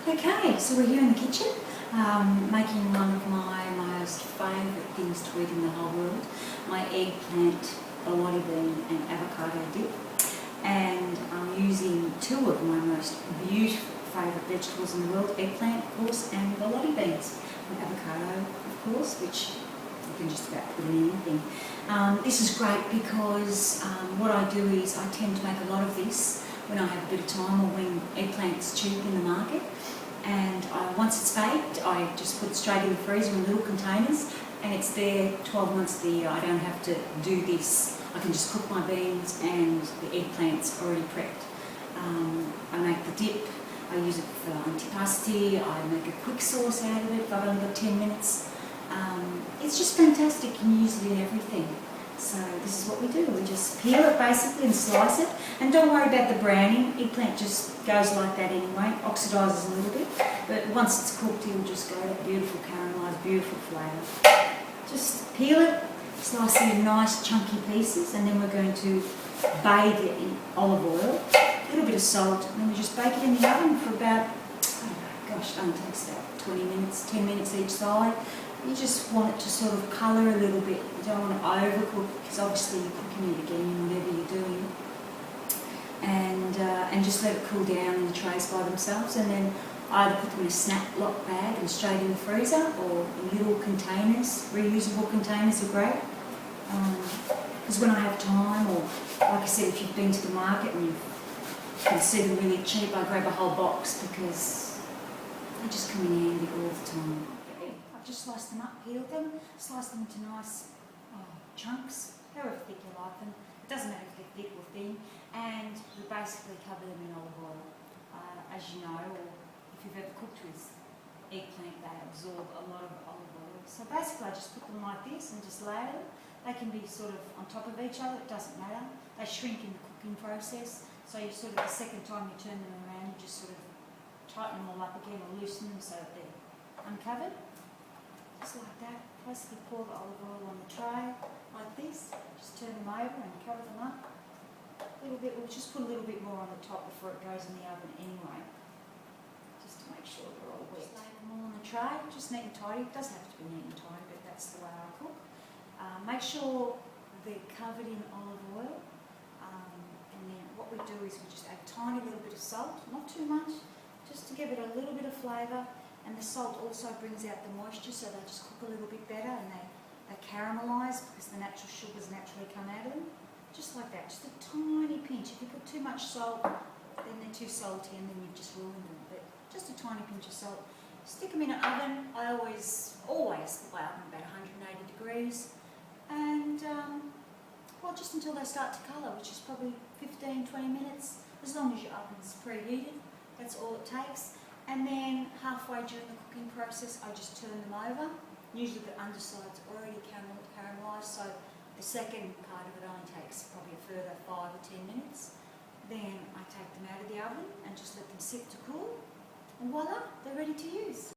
Okay, so we're here in the kitchen, making one of my most favourite things to eat in the whole world, my eggplant, Borlotti Bean and avocado dip. And I'm using two of my most beautiful favourite vegetables in the world, eggplant of course and Borlotti beans, and avocado of course, which you can just about put in anything. This is great because what I do is I tend to make a lot of this when I have a bit of time or when eggplant's cheap in the market. And once it's baked, I just put it straight in the freezer in little containers, and it's there 12 months of the year. I don't have to do this. I can just cook my beans and the eggplant's already prepped. I make the dip. I use it for antipasti. I make a quick sauce out of it if I've only got 10 minutes. It's just fantastic. You can use it in everything. So this is what we do. We just peel it basically and slice it. And don't worry about the browning. Eggplant just goes like that anyway. Oxidises a little bit. But once it's cooked, it'll just go that beautiful caramelised, beautiful flavour. Just peel it, slice it in nice chunky pieces, and then we're going to bathe it in olive oil, a little bit of salt, and then we just bake it in the oven for about, I don't know, gosh, it only takes about 20 minutes, 10 minutes each side. You just want it to sort of colour a little bit. You don't want to overcook because obviously you're cooking it again in whatever you're doing. And just let it cool down in the trays by themselves, and then either put them in a snap lock bag and straight in the freezer, or in little containers. Reusable containers are great. Because when I have time, or like I said, if you've been to the market and you can see them really cheap, I grab a whole box because they just come in handy all the time. I've just sliced them up, peeled them, sliced them into nice chunks, however thick you like them. It doesn't matter if they're thick or thin, and we basically cover them in olive oil. As you know, or if you've ever cooked with eggplant, they absorb a lot of olive oil. So basically I just put them like this and just layer them. They can be sort of on top of each other, it doesn't matter. They shrink in the cooking process, so you sort of, the second time you turn them around, you just sort of tighten them all up again or loosen them so that they're uncovered. Just like that. Basically pour the olive oil on the tray like this, just turn them over and cover them up. A little bit, we'll just put a little bit more on the top before it goes in the oven anyway, just to make sure they're all wet. Just lay them all on the tray, just neat and tidy. It doesn't have to be neat and tidy, but that's the way I cook. Make sure they're covered in olive oil, and then what we do is we just add a tiny little bit of salt, not too much, just to give it a little bit of flavour. And the salt also brings out the moisture, so they just cook a little bit better, and they caramelise because the natural sugars naturally come out of them. Just like that, just a tiny pinch. If you put too much salt, then they're too salty and then you've just ruined them. But just a tiny pinch of salt. Stick them in an oven. I always put my oven about 180 degrees. And, well, just until they start to colour, which is probably 15, 20 minutes, as long as your oven's preheated. That's all it takes. And then halfway during the cooking process, I just turn them over. Usually the underside's already caramelised, so the second part of it only takes probably a further 5 or 10 minutes. Then I take them out of the oven and just let them sit to cool. And voila, they're ready to use.